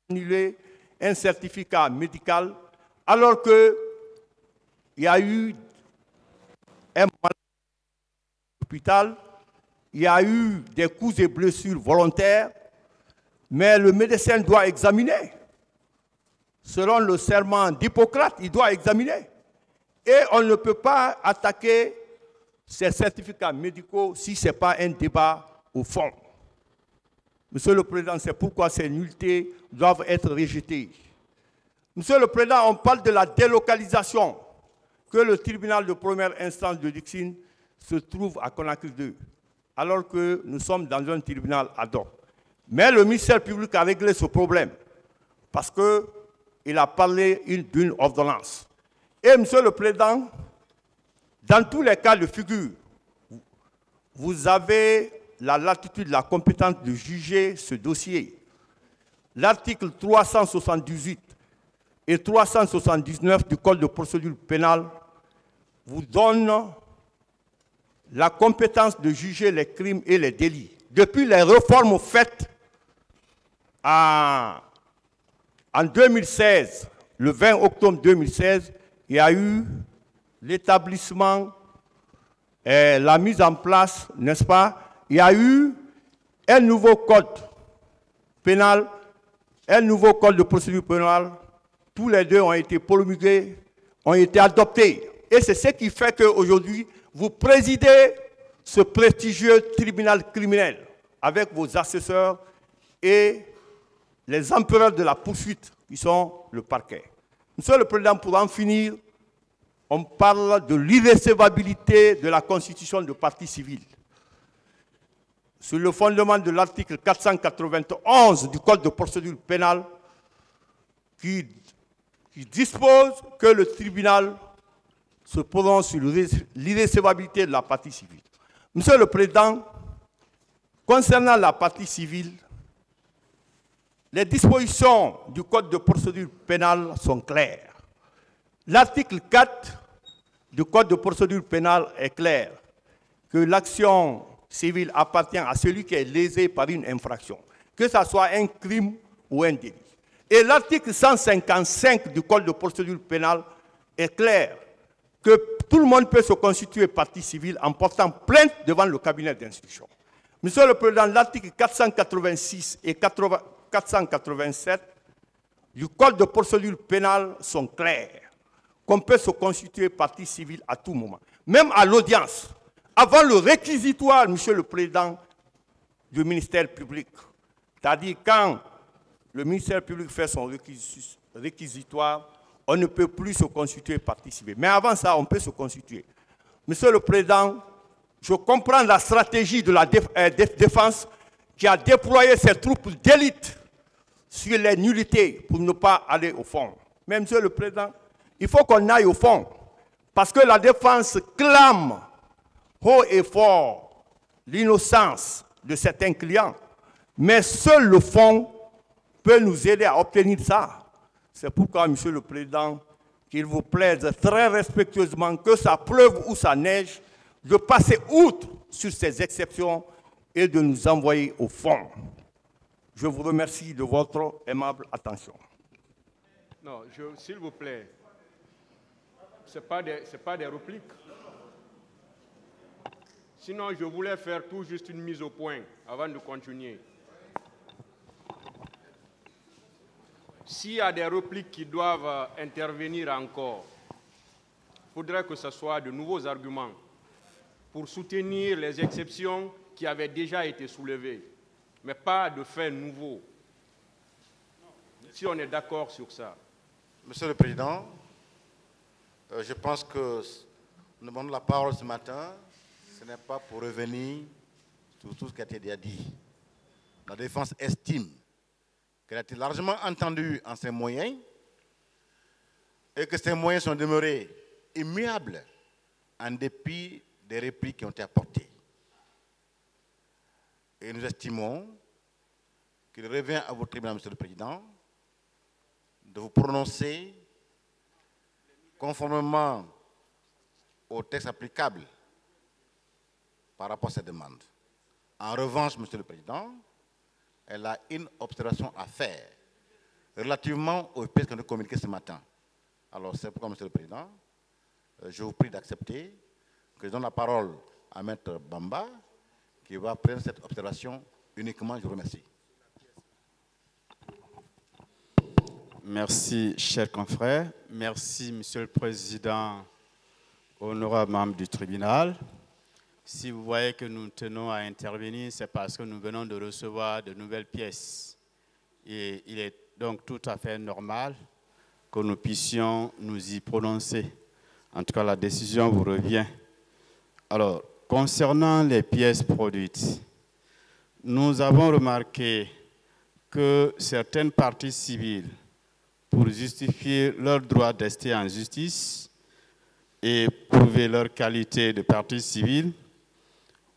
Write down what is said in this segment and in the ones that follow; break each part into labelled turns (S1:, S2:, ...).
S1: annuler un certificat médical alors qu'il y a eu un malade à l'hôpital, il y a eu des coups et blessures volontaires, mais le médecin doit examiner. Selon le serment d'Hippocrate, il doit examiner. Et on ne peut pas attaquer ces certificats médicaux si ce n'est pas un débat au fond. Monsieur le Président, c'est pourquoi ces nullités doivent être rejetées. Monsieur le Président, on parle de la délocalisation, que le tribunal de première instance de Dixine se trouve à Conakry 2, alors que nous sommes dans un tribunal ad hoc. Mais le ministère public a réglé ce problème parce qu'il a parlé d'une ordonnance. Et Monsieur le Président, dans tous les cas de figure, vous avez la latitude, la compétence de juger ce dossier. L'article 378 et 379 du Code de procédure pénale vous donnent la compétence de juger les crimes et les délits. Depuis les réformes faites en 2016, le 20 octobre 2016, il y a eu l'établissement, la mise en place, n'est-ce pas? Il y a eu un nouveau code pénal, un nouveau code de procédure pénale. Tous les deux ont été promulgués, ont été adoptés. Et c'est ce qui fait qu'aujourd'hui, vous présidez ce prestigieux tribunal criminel avec vos assesseurs et les empereurs de la poursuite qui sont le parquet. Monsieur le Président, pour en finir, on parle de l'irrécevabilité de la constitution de partie civile. Sur le fondement de l'article 491 du Code de procédure pénale qui dispose que le tribunal se prononce sur l'irrécevabilité de la partie civile. Monsieur le Président, concernant la partie civile, les dispositions du Code de procédure pénale sont claires. L'article 4 du Code de procédure pénale est clair, que l'action civile appartient à celui qui est lésé par une infraction, que ce soit un crime ou un délit. Et l'article 155 du Code de procédure pénale est clair, que tout le monde peut se constituer partie civile en portant plainte devant le cabinet d'instruction. Monsieur le Président, l'article 486 et 487 du Code de procédure pénale sont clairs, qu'on peut se constituer partie civile à tout moment, même à l'audience, avant le réquisitoire, Monsieur le Président, du ministère public. C'est-à-dire quand le ministère public fait son réquisitoire, on ne peut plus se constituer partie civile. Mais avant ça, on peut se constituer. Monsieur le Président, je comprends la stratégie de la défense qui a déployé ses troupes d'élite sur les nullités pour ne pas aller au fond. Mais Monsieur le Président, il faut qu'on aille au fond. Parce que la défense clame haut et fort l'innocence de certains clients. Mais seul le fond peut nous aider à obtenir ça. C'est pourquoi, Monsieur le Président, qu'il vous plaise très respectueusement, que ça pleuve ou ça neige, de passer outre sur ces exceptions et de nous envoyer au fond. Je vous remercie de votre aimable attention.
S2: Non, s'il vous plaît, ce n'est pas des répliques. Sinon, je voulais faire tout juste une mise au point avant de continuer. S'il y a des répliques qui doivent intervenir encore, il faudrait que ce soit de nouveaux arguments pour soutenir les exceptions qui avaient déjà été soulevées, mais pas de faits nouveaux. Si on est d'accord sur ça.
S3: Monsieur le Président, je pense que nous demandons la parole ce matin. Ce n'est pas pour revenir sur tout ce qui a été déjà dit. La défense estime qu'elle a été largement entendue en ses moyens et que ces moyens sont demeurés immuables en dépit des répliques qui ont été apportées. Et nous estimons qu'il revient à votre tribunal, Monsieur le Président, de vous prononcer conformément au texte applicable par rapport à cette demande. En revanche, Monsieur le Président, elle a une observation à faire relativement aux pièces qu'on a communiquées ce matin. Alors, c'est pourquoi, Monsieur le Président, je vous prie d'accepter que je donne la parole à Maître Bamba, qui va prendre cette observation uniquement. Je vous remercie.
S4: Merci, chers confrères. Merci, Monsieur le Président, honorable membre du tribunal. Si vous voyez que nous tenons à intervenir, c'est parce que nous venons de recevoir de nouvelles pièces. Et il est donc tout à fait normal que nous puissions nous y prononcer. En tout cas, la décision vous revient. Alors, concernant les pièces produites, nous avons remarqué que certaines parties civiles, pour justifier leur droit d'ester en justice et prouver leur qualité de partie civile,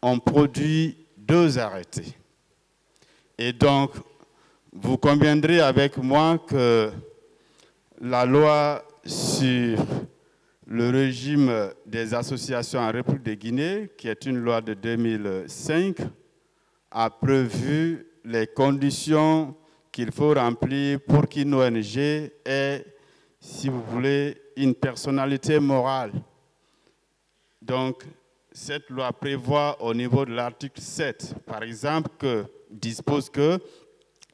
S4: ont produit 2 arrêtés. Et donc, vous conviendrez avec moi que la loi sur le régime des associations en République de Guinée, qui est une loi de 2005, a prévu les conditions qu'il faut remplir pour qu'une ONG ait, si vous voulez, une personnalité morale. Donc, cette loi prévoit au niveau de l'article 7, par exemple, que dispose que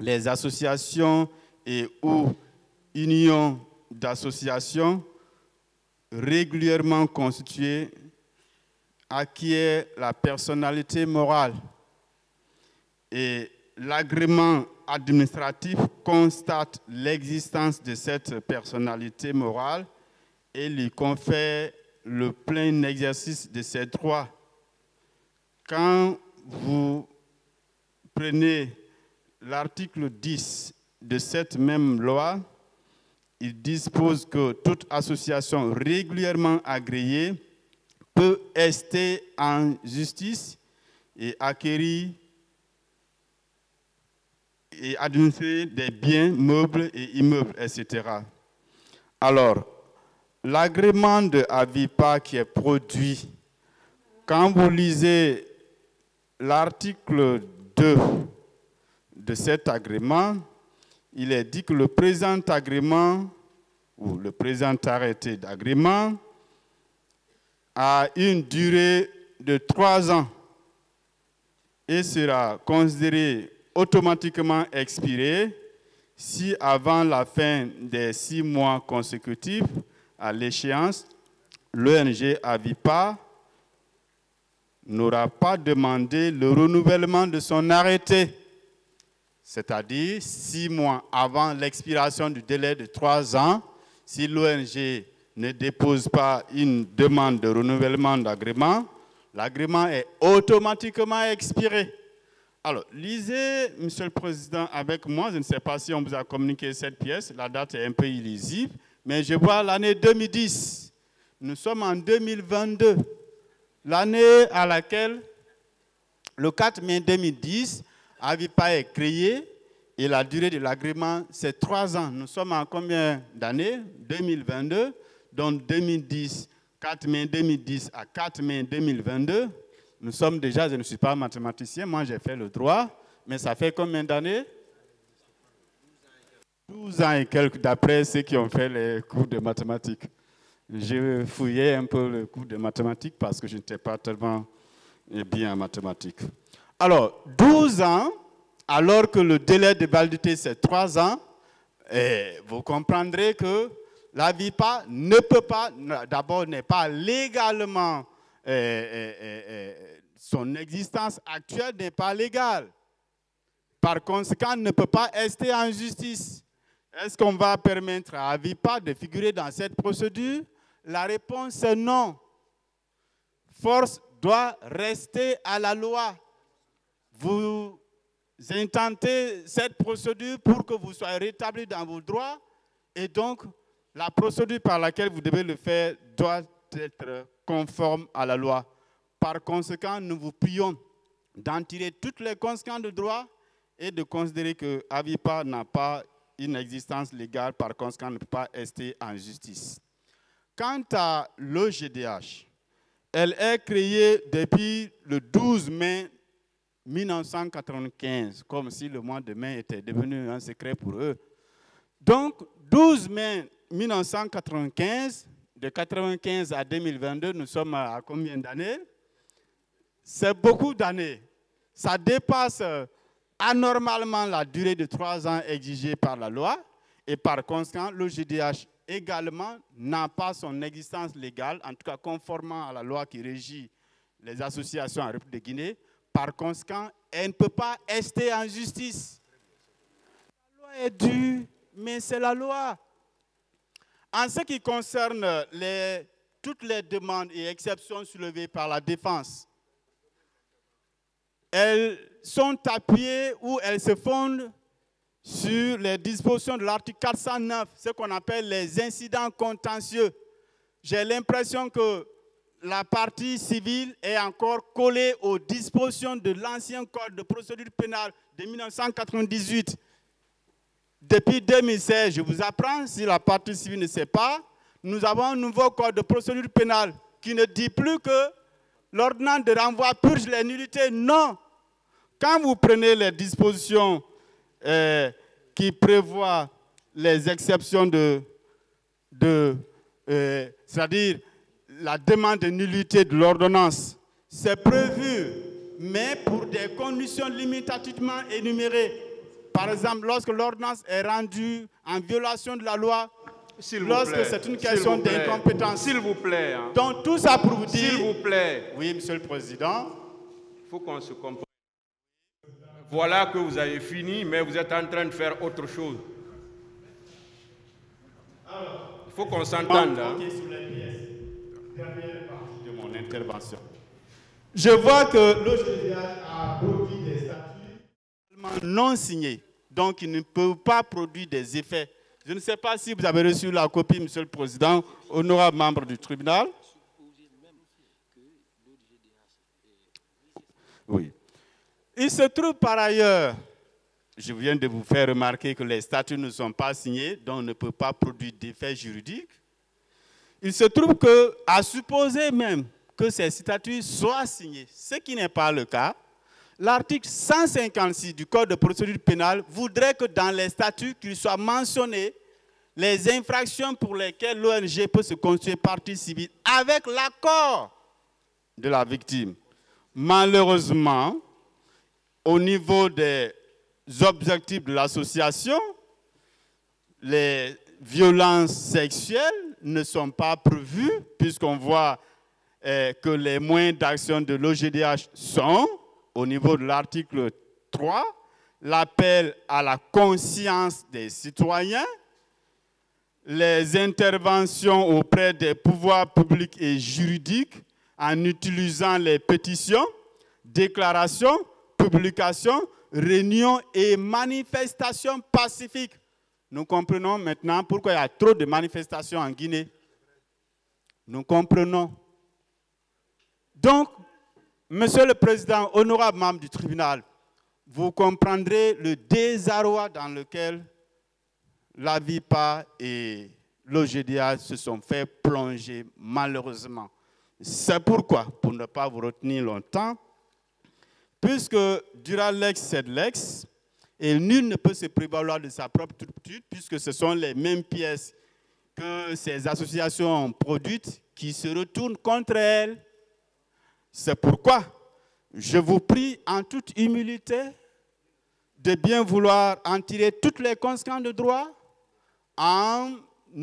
S4: les associations et ou unions d'associations régulièrement constituées acquièrent la personnalité morale. Et l'agrément administratif constate l'existence de cette personnalité morale et lui confère le plein exercice de ses droits. Quand vous prenez l'article 10 de cette même loi, il dispose que toute association régulièrement agréée peut ester en justice et acquérir et administrer des biens, meubles et immeubles, etc. Alors, l'agrément de Avipa qui est produit, quand vous lisez l'article 2 de cet agrément, il est dit que le présent agrément ou le présent arrêté d'agrément a une durée de 3 ans et sera considéré automatiquement expiré si avant la fin des 6 mois consécutifs à l'échéance, l'ONG Avipa n'aura pas demandé le renouvellement de son arrêté, c'est-à-dire 6 mois avant l'expiration du délai de 3 ans, si l'ONG ne dépose pas une demande de renouvellement d'agrément, l'agrément est automatiquement expiré. Alors, lisez, Monsieur le Président, avec moi, je ne sais pas si on vous a communiqué cette pièce, la date est un peu illisible, mais je vois l'année 2010. Nous sommes en 2022, l'année à laquelle, le 4 mai 2010, Avipa est créé et la durée de l'agrément, c'est 3 ans. Nous sommes en combien d'années? 2022, donc 2010, 4 mai 2010 à 4 mai 2022. Nous sommes déjà, je ne suis pas mathématicien, moi j'ai fait le droit, mais ça fait combien d'années? 12 ans et quelques, d'après ceux qui ont fait les cours de mathématiques. J'ai fouillé un peu le cours de mathématiques parce que je n'étais pas tellement bien en mathématiques. Alors, 12 ans, alors que le délai de validité c'est 3 ans, vous comprendrez que l'Avipa ne peut pas, d'abord n'est pas légalement, son existence actuelle n'est pas légale. Par conséquent, ne peut pas rester en justice. Est-ce qu'on va permettre à Avipa de figurer dans cette procédure? La réponse est non. Force doit rester à la loi. Vous intentez cette procédure pour que vous soyez rétablis dans vos droits et donc la procédure par laquelle vous devez le faire doit être conforme à la loi. Par conséquent, nous vous prions d'en tirer toutes les conséquences de droit et de considérer que Avipa n'a pas une existence légale, par conséquent, ne peut pas rester en justice. Quant à l'OGDH, elle est créée depuis le 12 mai 1995, comme si le mois de mai était devenu un secret pour eux. Donc, 12 mai 1995, de 1995 à 2022, nous sommes à combien d'années? C'est beaucoup d'années. Ça dépasse anormalement la durée de 3 ans exigée par la loi et par conséquent, l'OGDH également n'a pas son existence légale, en tout cas conformément à la loi qui régit les associations en République de Guinée. Par conséquent, elle ne peut pas rester en justice. La loi est due, mais c'est la loi. En ce qui concerne toutes les demandes et exceptions soulevées par la défense, elles sont appuyées ou elles se fondent sur les dispositions de l'article 409, ce qu'on appelle les incidents contentieux. J'ai l'impression que la partie civile est encore collée aux dispositions de l'ancien code de procédure pénale de 1998. Depuis 2016, je vous apprends, si la partie civile ne sait pas, nous avons un nouveau code de procédure pénale qui ne dit plus que l'ordonnance de renvoi purge les nullités. Non. Quand vous prenez les dispositions qui prévoient les exceptions c'est-à-dire la demande de nullité de l'ordonnance, c'est prévu, mais pour des conditions limitativement énumérées. Par exemple, lorsque l'ordonnance est rendue en violation de la loi, lorsque c'est une question d'incompétence.
S2: S'il vous plaît. Hein.
S4: Donc tout ça pour vous dire...
S2: S'il vous plaît.
S4: Oui, Monsieur le Président.
S2: Il faut qu'on se comprenne. Voilà que vous avez fini, mais vous êtes en train de faire autre chose. Il faut qu'on s'entende. Hein.
S4: Sur les pièces. Dernière partie de mon intervention. Je vois que l'OGDH a produit des statuts non signés, donc il ne peut pas produire des effets. Je ne sais pas si vous avez reçu la copie, Monsieur le Président, honorable membre du tribunal. Oui. Il se trouve par ailleurs, je viens de vous faire remarquer que les statuts ne sont pas signés, donc on ne peut pas produire d'effets juridiques. Il se trouve que, à supposer même que ces statuts soient signés, ce qui n'est pas le cas, l'article 156 du Code de procédure pénale voudrait que dans les statuts, qu'il soit mentionné les infractions pour lesquelles l'ONG peut se constituer partie civile avec l'accord de la victime. Malheureusement, au niveau des objectifs de l'association, les violences sexuelles ne sont pas prévues, puisqu'on voit que les moyens d'action de l'OGDH sont, au niveau de l'article 3, l'appel à la conscience des citoyens, les interventions auprès des pouvoirs publics et juridiques en utilisant les pétitions, déclarations, publications, réunions et manifestations pacifiques. Nous comprenons maintenant pourquoi il y a trop de manifestations en Guinée. Nous comprenons. Donc, Monsieur le Président, honorable membre du tribunal, vous comprendrez le désarroi dans lequel l'AVIPA et l'OGDH se sont fait plonger malheureusement. C'est pourquoi, pour ne pas vous retenir longtemps, puisque durant lex sed lex, et nul ne peut se prévaloir de sa propre turpitude, puisque ce sont les mêmes pièces que ces associations ont produites qui se retournent contre elles. C'est pourquoi je vous prie en toute humilité de bien vouloir en tirer toutes les conséquences de droit en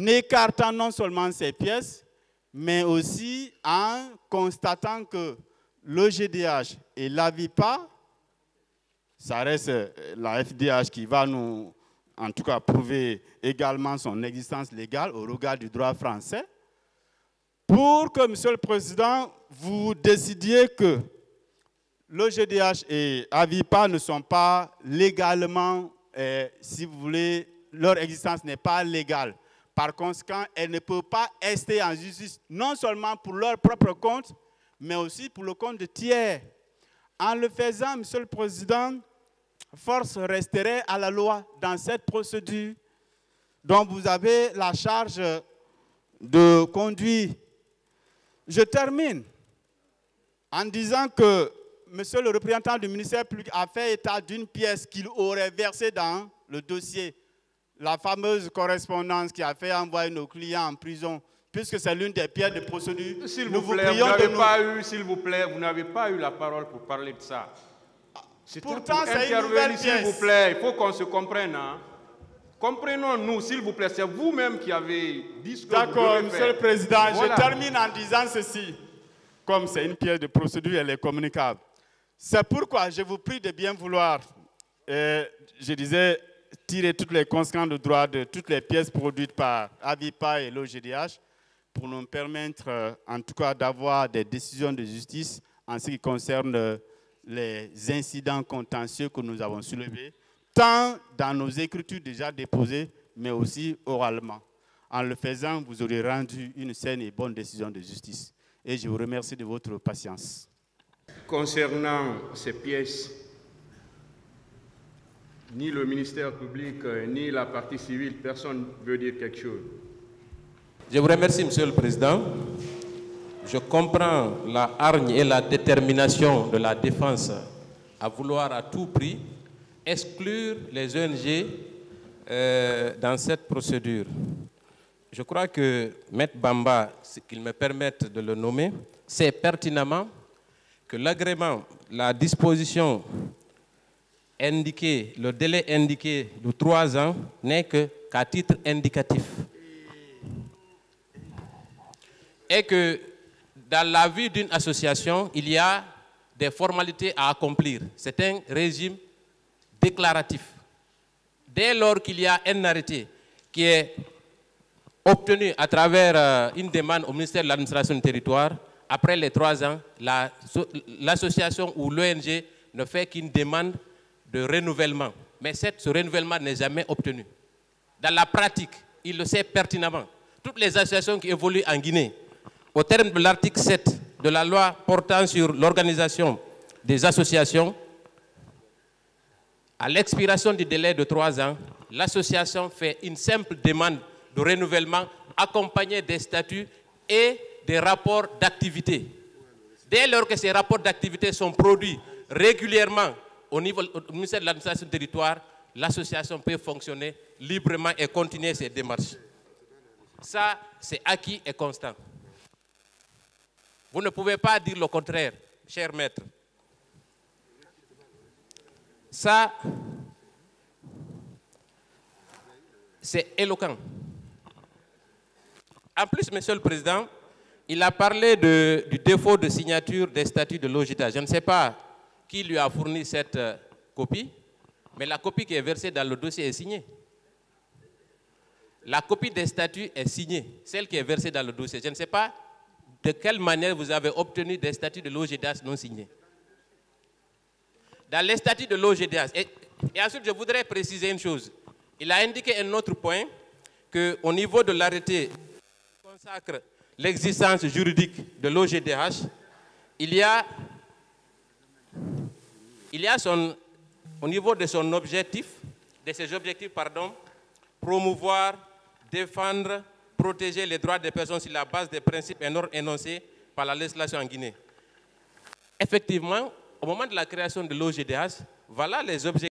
S4: écartant non seulement ces pièces, mais aussi en constatant que l'OGDH et l'AVIPA, ça reste la FDH qui va nous, en tout cas, prouver également son existence légale au regard du droit français, pour que, Monsieur le Président, vous décidiez que l'OGDH et l'AVIPA ne sont pas légalement, si vous voulez, leur existence n'est pas légale. Par conséquent, elle ne peut pas rester en justice, non seulement pour leur propre compte, mais aussi pour le compte de tiers. En le faisant, Monsieur le Président, force resterait à la loi dans cette procédure dont vous avez la charge de conduire. Je termine en disant que Monsieur le représentant du ministère public a fait état d'une pièce qu'il aurait versée dans le dossier la fameuse correspondance qui a fait envoyer nos clients en prison, puisque c'est l'une des pierres de procédure.
S2: S'il vous plaît, vous n'avez pas eu la parole pour parler de ça.
S4: Pourtant, c'est une nouvelle pièce.
S2: S'il vous plaît, il faut qu'on se comprenne. Hein. Comprenons-nous, s'il vous plaît. C'est vous-même qui avez dit ce que vous devez faire.
S4: D'accord, Monsieur le Président,
S2: voilà.
S4: Je termine en disant ceci. Comme c'est une pièce de procédure, elle est communicable. C'est pourquoi je vous prie de bien vouloir, je disais, tirer toutes les conséquences de droit de toutes les pièces produites par Avipa et l'OGDH pour nous permettre, en tout cas, d'avoir des décisions de justice en ce qui concerne les incidents contentieux que nous avons soulevés, tant dans nos écritures déjà déposées, mais aussi oralement. En le faisant, vous aurez rendu une saine et bonne décision de justice. Et je vous remercie de votre patience.
S2: Concernant ces pièces, ni le ministère public, ni la partie civile, personne ne veut dire quelque chose.
S5: Je vous remercie, Monsieur le Président. Je comprends la hargne et la détermination de la défense à vouloir à tout prix exclure les ONG dans cette procédure. Je crois que Maître Bamba, qu'il me permette de le nommer, sait pertinemment que l'agrément, la disposition indiquée, le délai indiqué de 3 ans n'est qu'à titre indicatif. Et que dans la vie d'une association, il y a des formalités à accomplir. C'est un régime déclaratif. Dès lors qu'il y a un arrêté qui est obtenu à travers une demande au ministère de l'administration du territoire, après les 3 ans, l'association ou l'ONG ne fait qu'une demande de renouvellement. Mais ce renouvellement n'est jamais obtenu. Dans la pratique, il le sait pertinemment. Toutes les associations qui évoluent en Guinée, au terme de l'article 7 de la loi portant sur l'organisation des associations, à l'expiration du délai de 3 ans, l'association fait une simple demande de renouvellement accompagné des statuts et des rapports d'activité. Dès lors que ces rapports d'activité sont produits régulièrement au ministère de l'administration du territoire, l'association peut fonctionner librement et continuer ses démarches. Ça, c'est acquis et constant. Vous ne pouvez pas dire le contraire, cher maître. Ça, c'est éloquent. En plus, Monsieur le Président, il a parlé du défaut de signature des statuts de l'OGDH. Je ne sais pas qui lui a fourni cette copie, mais la copie qui est versée dans le dossier est signée. La copie des statuts est signée, celle qui est versée dans le dossier. Je ne sais pas de quelle manière vous avez obtenu des statuts de l'OGDH non signés. Dans les statuts de l'OGDH, et ensuite je voudrais préciser une chose. Il a indiqué un autre point, qu'au niveau de l'arrêté qui consacre l'existence juridique de l'OGDH, il y a au niveau de son objectif, de ses objectifs, promouvoir, défendre, protéger les droits des personnes sur la base des principes et normes énoncés par la législation en Guinée. Effectivement, au moment de la création de l'OGDH, voilà les objectifs